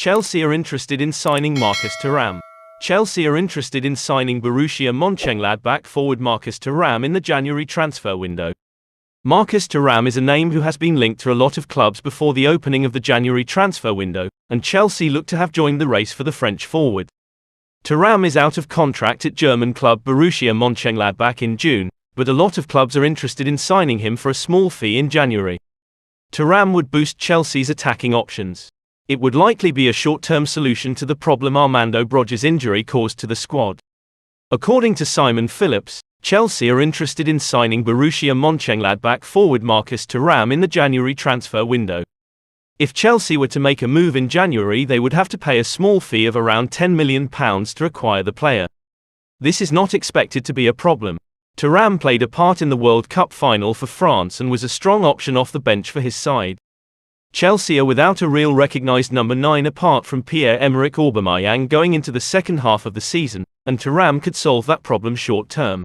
Chelsea are interested in signing Marcus Thuram. Chelsea are interested in signing Borussia Mönchengladbach forward Marcus Thuram in the January transfer window. Marcus Thuram is a name who has been linked to a lot of clubs before the opening of the January transfer window, and Chelsea look to have joined the race for the French forward. Thuram is out of contract at German club Borussia Mönchengladbach in June, but a lot of clubs are interested in signing him for a small fee in January. Thuram would boost Chelsea's attacking options. It would likely be a short-term solution to the problem Armando Broja's injury caused to the squad. According to Simon Phillips, Chelsea are interested in signing Borussia Mönchengladbach forward Marcus Thuram in the January transfer window. If Chelsea were to make a move in January, they would have to pay a small fee of around £10 million to acquire the player. This is not expected to be a problem. Thuram played a part in the World Cup final for France and was a strong option off the bench for his side. Chelsea are without a real recognised number 9 apart from Pierre-Emerick Aubameyang going into the second half of the season, and Thuram could solve that problem short term.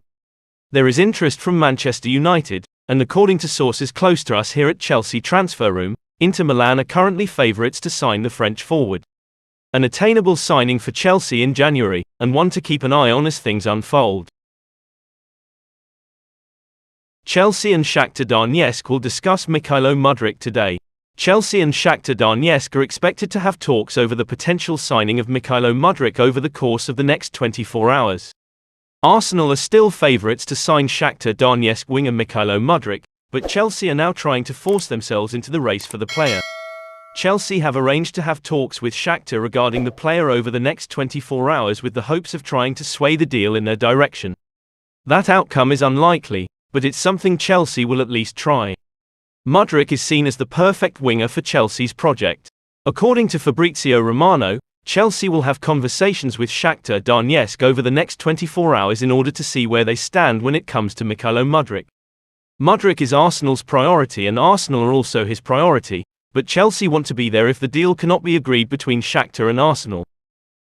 There is interest from Manchester United, and according to sources close to us here at Chelsea Transfer Room, Inter Milan are currently favourites to sign the French forward. An attainable signing for Chelsea in January, and one to keep an eye on as things unfold. Chelsea and Shakhtar Donetsk will discuss Mykhailo Mudryk today. Chelsea and Shakhtar Donetsk are expected to have talks over the potential signing of Mykhailo Mudryk over the course of the next 24 hours. Arsenal are still favourites to sign Shakhtar Donetsk winger Mykhailo Mudryk, but Chelsea are now trying to force themselves into the race for the player. Chelsea have arranged to have talks with Shakhtar regarding the player over the next 24 hours with the hopes of trying to sway the deal in their direction. That outcome is unlikely, but it's something Chelsea will at least try. Mudryk is seen as the perfect winger for Chelsea's project. According to Fabrizio Romano, Chelsea will have conversations with Shakhtar Donetsk over the next 24 hours in order to see where they stand when it comes to Mykhailo Mudryk. Mudryk is Arsenal's priority and Arsenal are also his priority, but Chelsea want to be there if the deal cannot be agreed between Shakhtar and Arsenal.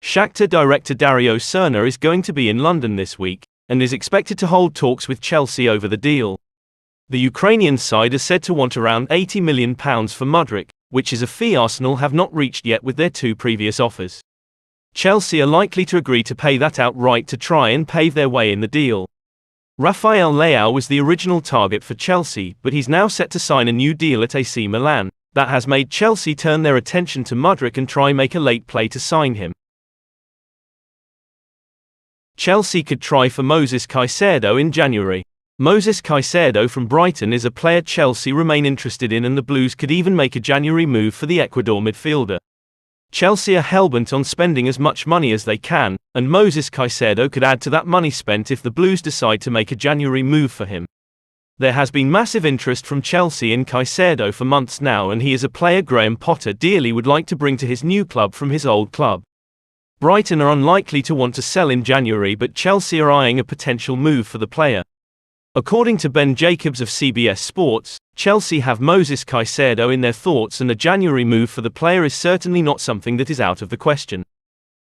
Shakhtar director Dario Serna is going to be in London this week, and is expected to hold talks with Chelsea over the deal. The Ukrainian side is said to want around £80 million for Mudryk, which is a fee Arsenal have not reached yet with their 2 previous offers. Chelsea are likely to agree to pay that outright to try and pave their way in the deal. Rafael Leao was the original target for Chelsea, but he's now set to sign a new deal at AC Milan. That has made Chelsea turn their attention to Mudryk and try make a late play to sign him. Chelsea could try for Moises Caicedo in January. Moises Caicedo from Brighton is a player Chelsea remain interested in, and the Blues could even make a January move for the Ecuador midfielder. Chelsea are hellbent on spending as much money as they can, and Moises Caicedo could add to that money spent if the Blues decide to make a January move for him. There has been massive interest from Chelsea in Caicedo for months now, and he is a player Graham Potter dearly would like to bring to his new club from his old club. Brighton are unlikely to want to sell in January, but Chelsea are eyeing a potential move for the player. According to Ben Jacobs of CBS Sports, Chelsea have Moises Caicedo in their thoughts, and a January move for the player is certainly not something that is out of the question.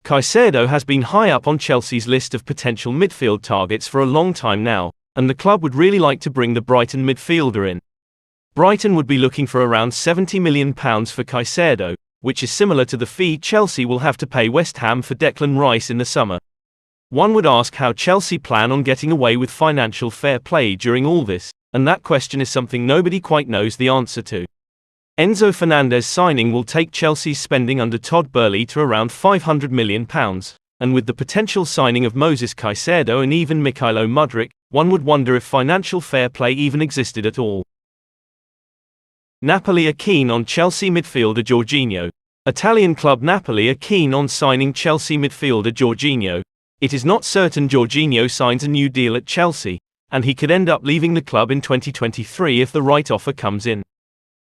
Caicedo has been high up on Chelsea's list of potential midfield targets for a long time now, and the club would really like to bring the Brighton midfielder in. Brighton would be looking for around £70 million for Caicedo, which is similar to the fee Chelsea will have to pay West Ham for Declan Rice in the summer. One would ask how Chelsea plan on getting away with financial fair play during all this, and that question is something nobody quite knows the answer to. Enzo Fernandez signing will take Chelsea's spending under Todd Boehly to around £500 million, and with the potential signing of Moises Caicedo and even Mykhailo Mudryk, one would wonder if financial fair play even existed at all. Napoli are keen on Chelsea midfielder Jorginho. Italian club Napoli are keen on signing Chelsea midfielder Jorginho. It is not certain Jorginho signs a new deal at Chelsea, and he could end up leaving the club in 2023 if the right offer comes in.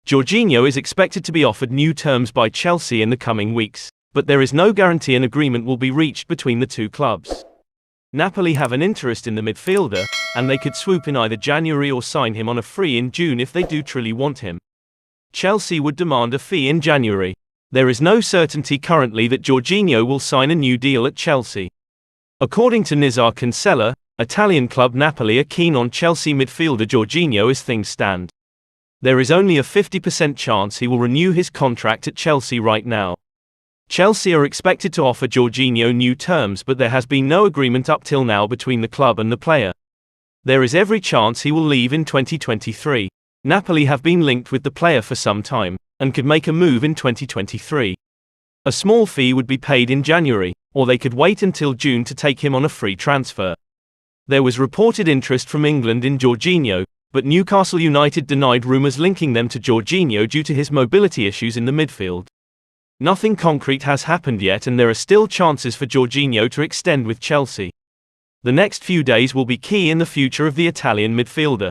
Jorginho is expected to be offered new terms by Chelsea in the coming weeks, but there is no guarantee an agreement will be reached between the two clubs. Napoli have an interest in the midfielder, and they could swoop in either January or sign him on a free in June if they do truly want him. Chelsea would demand a fee in January. There is no certainty currently that Jorginho will sign a new deal at Chelsea. According to Nizar Kinsella, Italian club Napoli are keen on Chelsea midfielder Jorginho as things stand. There is only a 50% chance he will renew his contract at Chelsea right now. Chelsea are expected to offer Jorginho new terms, but there has been no agreement up till now between the club and the player. There is every chance he will leave in 2023. Napoli have been linked with the player for some time, and could make a move in 2023. A small fee would be paid in January, or they could wait until June to take him on a free transfer. There was reported interest from England in Jorginho, but Newcastle United denied rumours linking them to Jorginho due to his mobility issues in the midfield. Nothing concrete has happened yet, and there are still chances for Jorginho to extend with Chelsea. The next few days will be key in the future of the Italian midfielder.